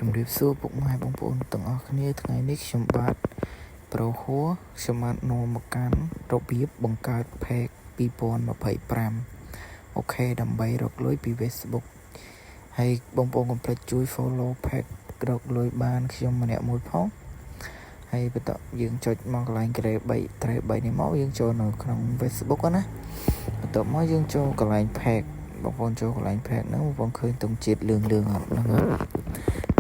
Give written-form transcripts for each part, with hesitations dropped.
ជំរាបសួរពុកម៉ែបងប្អូនទាំងអស់គ្នាថ្ងៃនេះខ្ញុំបាទប្រហួរខ្ញុំបាននាំមកកាន់របៀបបង្កើត page 2025អូខេដើម្បីរកលុយពី Facebook ហើយបងប្អូនកុំភ្លេចជួយ follow page រកលុយបានខ្ញុំម្នាក់មួយផងហើយបន្តយើងចុចមកកន្លែង grade 3នេះមកយើងចូលនៅក្នុង Facebook ណាបន្ទាប់មកយើងចូលកន្លែង page បងប្អូនចូលកន្លែង page ហ្នឹងបងប្អូនឃើញទង់ជាតិលឿងអត់ហ្នឹង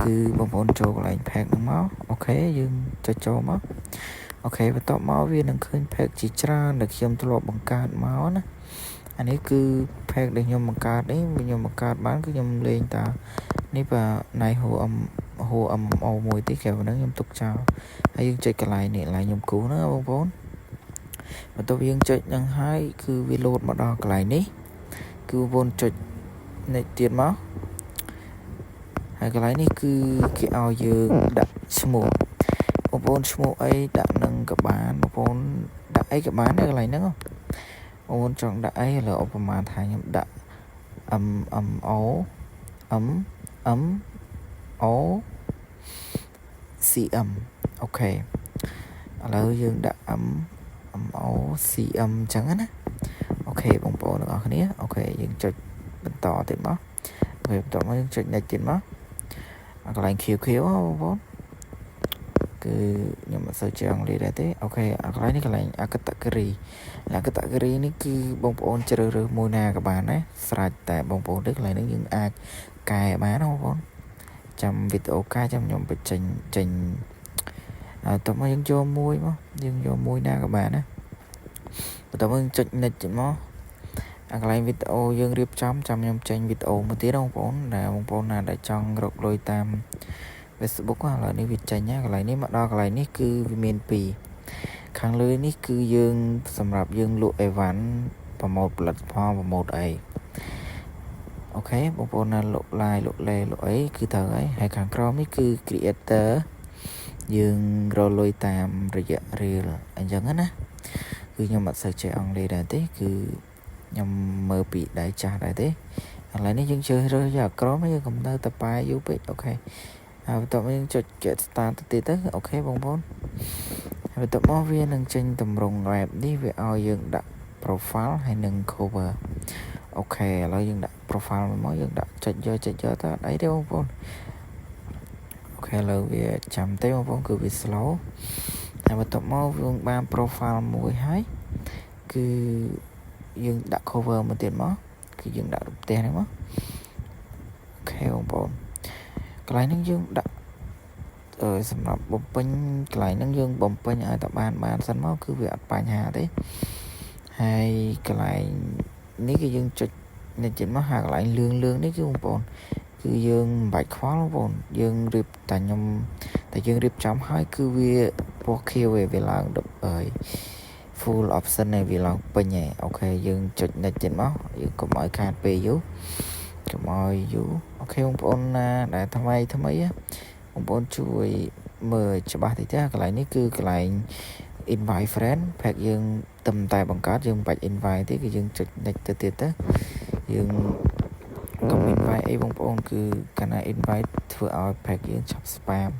គឺបងប្អូនចូលកន្លែង page ហ្នឹងមកអូខេយើងចុចចូលមកអូខេបន្ទាប់មកវានឹងឃើញ page ជាច្រើនដែលខ្ញុំធ្លាប់បង្កើតមកណាអានេះគឺ page ដែលខ្ញុំបង្កើតនេះខ្ញុំបង្កើតបានគឺខ្ញុំលេងតានេះបាទណៃហូអមអូមួយទីក្រៅហ្នឹងខ្ញុំទុកចោលហើយយើងចុចកន្លែងនេះកន្លែងខ្ញុំគូណាបងប្អូនបន្ទាប់យើងចុចហ្នឹងហើយគឺវាលោតមកដល់កន្លែងនេះគឺបងប្អូនចុចនេះទៀតមកហើយកន្លែងនេះគឺគេឲ្យយើងដាក់ឈ្មោះបងប្អូនឈ្មោះអីដាក់នឹងក៏បានបងប្អូនដាក់អីក៏បានដែរកន្លែងហ្នឹងបងប្អូនចង់ដាក់អីឥឡូវឧបមាថាខ្ញុំដាក់ MMOCM អូខេឥឡូវយើងដាក់ MMOCM អញ្ចឹងណាអូខេបងប្អូនទាំងអស់គ្នាអូខេយើងចុចបន្តទៀតមកអូខេបន្តមកយើងចុច next ទៀតមកកន្លែងខៀវបងប្អូនគឺខ្ញុំមិនសូវចេះអង់គ្លេសដែរទេអូខេកន្លែងនេះកន្លែងអកតគិរីនេះគឺបងប្អូនជ្រើសរើសមួយណាក៏បានដែរស្រេចតែបងប្អូនទេកន្លែងនេះយើងអាចកែបានណាបងប្អូនចាំវីដេអូកែចាំខ្ញុំបញ្ចេញតោះមកយើងយកមួយមកយើងយកមួយណាក៏បានណាបន្ទាប់មកយើងចុច next ទៀតមកកន្លែងវីដេអូយើងរៀបចំចាំខ្ញុំចេញវីដេអូមួយទៀតបងប្អូនដែលបងប្អូនណាដែលចង់រកលុយតាម Facebook ឥឡូវនេះវាចេញណាកន្លែងនេះមកដល់កន្លែងនេះគឺវាមាន2ខាងលើនេះគឺយើងសម្រាប់យើងលក់អីវ៉ាន់ប្រម៉ូទផលិតផលប្រម៉ូទអីអូខេបងប្អូនណាលក់ live លក់លេលក់អីគឺត្រូវហើយខាងក្រោមនេះគឺ creator យើងរកលុយតាមរយៈ reel អញ្ចឹងណាគឺខ្ញុំអត់សូវចេះអង់គ្លេសដែរទេគឺខ្ញុំមើលពីដៃចាស់ដែរទេឥឡូវនេះយើងជ្រើសរើសយកក្រមយើងកុំទៅតប៉ែយូរពេកអូខេហើយបន្ទាប់មកយើងចុច get start ទៅទៀតទៅអូខេបងប្អូនហើយបន្ទាប់មកវានឹងចេញតម្រង់ web នេះវាឲ្យយើងដាក់ profile ហើយនឹង cover អូខេឥឡូវយើងដាក់ profile មកយើងដាក់ចុចយកទៅអីទេបងប្អូនអូខេឥឡូវវាចាំទេបងប្អូនគឺវា slow ហើយបន្ទាប់មកយើងបាន profile មួយហើយគឺយើងដាក់ cover មួយទៀតមកគឺយើងដាក់រូបផ្ទះនេះមកអូខេបងប្អូនកន្លែងហ្នឹងយើងដាក់សម្រាប់បំពេញកន្លែងហ្នឹងយើងបំពេញឲ្យតែបានសិនមកគឺវាអត់បញ្ហាទេហើយកន្លែងនេះគឺយើងចុចនេះចិត្តមកហើយកន្លែងលឿងនេះគឺបងប្អូនគឺយើងមិនបាច់ខ្វល់បងប្អូនយើងរៀបតែខ្ញុំតែយើងរៀបចំឲ្យគឺវាពណ៌ខៀវវាឡើងfull option này vì lòng bên nhẹ ok dương chụp này trên máu dương có mọi card về vú cho mọi vú ok ông bọn đã tham mấy á ông bọn chui mời cho ba thì chắc cái lại ní cứ cái lại invite friend phạt dương tầm tài bằng card dương bạch invite thế cái dương chụp này từ từ tới dương không invite ấy ông bọn cứ cái này invite vừa ao phạt dương chụp spam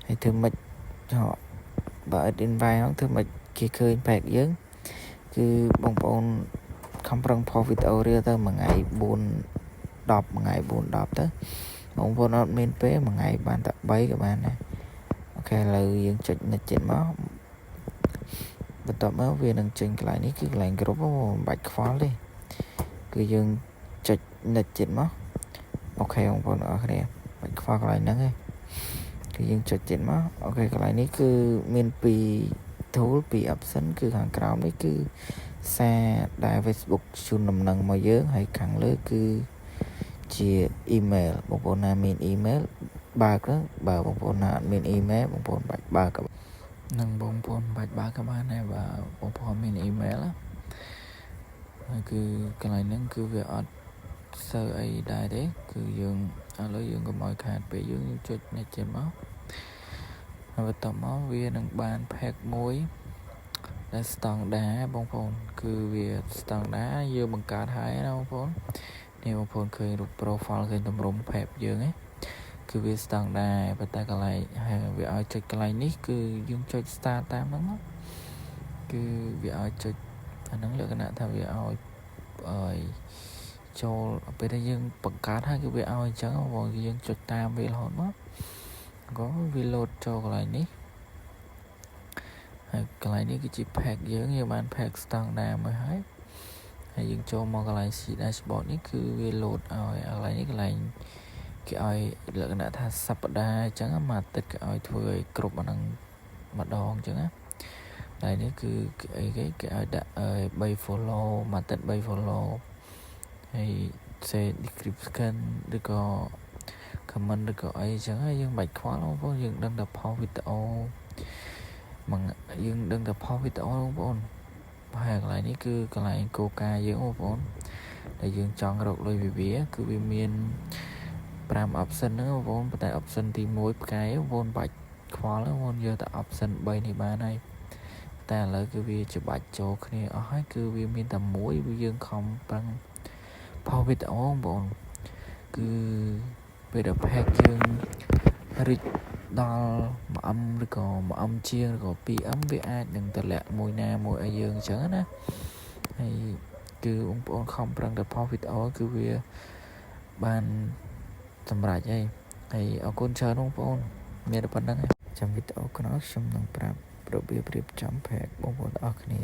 hay thương mịch họ và invite không thương mịch khi khơi phạt dươngគឺបងប្អូនខំប្រឹងផុសវីដេអូរៀលទៅមួយថ្ងៃ4-10ទៅបងប្អូនអត់មានពេលមួយថ្ងៃបានតែ3ក៏បានដែរអូខេឥឡូវយើងចុច next ទៀតមកបន្ទាប់មកវានឹងចេញកន្លែងនេះគឺកន្លែងគ្រប់មិនបាច់ខ្វល់ទេគឺយើងចុច next ទៀតមកអូខេបងប្អូនអរគ្នាបាច់ខ្វល់កន្លែងហ្នឹងឯងគឺយើងចុចទៀតមកអូខេកន្លែងនេះគឺមាន2tool 2 option គឺខាងក្រោមនេះគឺសារដែល Facebook ជូនដំណឹងមកយើងហើយខាងលើគឺជា email បងប្អូនណាមាន email បើកបើបងប្អូនណាអត់មាន email បងប្អូនបាច់បើកនឹងបងប្អូនបាច់បើកក៏បានដែរបើបងប្អូនមាន email ហើយគឺកន្លែងហ្នឹងគឺវាអត់សូវអីដែរទេគឺយើងឥឡូវយើងកុំឲ្យខាតពេលយើងចុច next ចេញមកហើយបន្ទាប់មកវានឹងបាន pack មួយដែលស្តង់ដាបងប្អូនគឺវាស្តង់ដាយើងបង្កើតហើយណាបងប្អូននេះបងប្អូនឃើញរូប profile ឃើញតម្រុំ pack យើងឯង គឺវាស្តង់ដែរប៉ុន្តែកន្លែងវាឲ្យចុចកន្លែងនេះគឺយើងចុច start តាមហ្នឹងគឺវាឲ្យចុចអាហ្នឹងលក្ខណៈថាវាឲ្យចូលពេលដែលយើងបង្កើតហើយគឺវាឲ្យអញ្ចឹងបងយើងចុចតាមវារហូតមកក៏វា load ចូលកន្លែងនេះហើយកន្លែងនេះគឺជា pack យើងបាន pack ស្តង់ដាមួយហើយយើងចូលមកកន្លែង C dashboard នេះគឺវា load ឲ្យកន្លែងនេះកន្លែងគេឲ្យលក្ខណៈថាសប្តាហ៍អញ្ចឹងមួយអាទិត្យគេឲ្យធ្វើឲ្យគ្រប់អាហ្នឹងម្ដងអញ្ចឹងណាតែនេះគឺអីគេឲ្យដាក់3 follow មួយអាទិត្យ3 follow ហើយ say description ឬក៏ comment ឬក៏អីអញ្ចឹងយើងមិនបាច់ខ្វល់បងប្អូនយើងដឹងតែផុសវីដេអូយើងដឹងតែផុសវីដេអូបងប្អូនហើយកន្លែងនេះគឺកន្លែងគោលការណ៍យើងបងប្អូនដែលយើងចង់រកលុយពីវាគឺវាមាន5 option ហ្នឹងបងប្អូនតែ option ទី1ផ្កាយបងប្អូនបាច់ខ្វល់បងប្អូនយកតែ option 3នេះបានហើយតែឥឡូវគឺវាច្បាច់ចូលគ្នាអស់ហើយគឺវាមានតែមួយវាយើងខំប្រឹងផុសវីដេអូបងប្អូនគឺពេលដែល pack យើងរីកដល់1M ឬក៏ 1M ជាងឬក៏ 2M វាអាចនឹងតម្លាក់មួយណាមួយឲ្យយើងអញ្ចឹងណាហើយគឺបងប្អូនខំប្រឹងតែផុសវីដេអូគឺវាបានសម្រេចហើយអរគុណច្រើនបងប្អូនមានតែប៉ុណ្្នឹងចាំវីដេអូក្រោយខ្ញុំនឹងប្រាប់របៀបរៀបចំ pack បងប្អូនអរគ្នា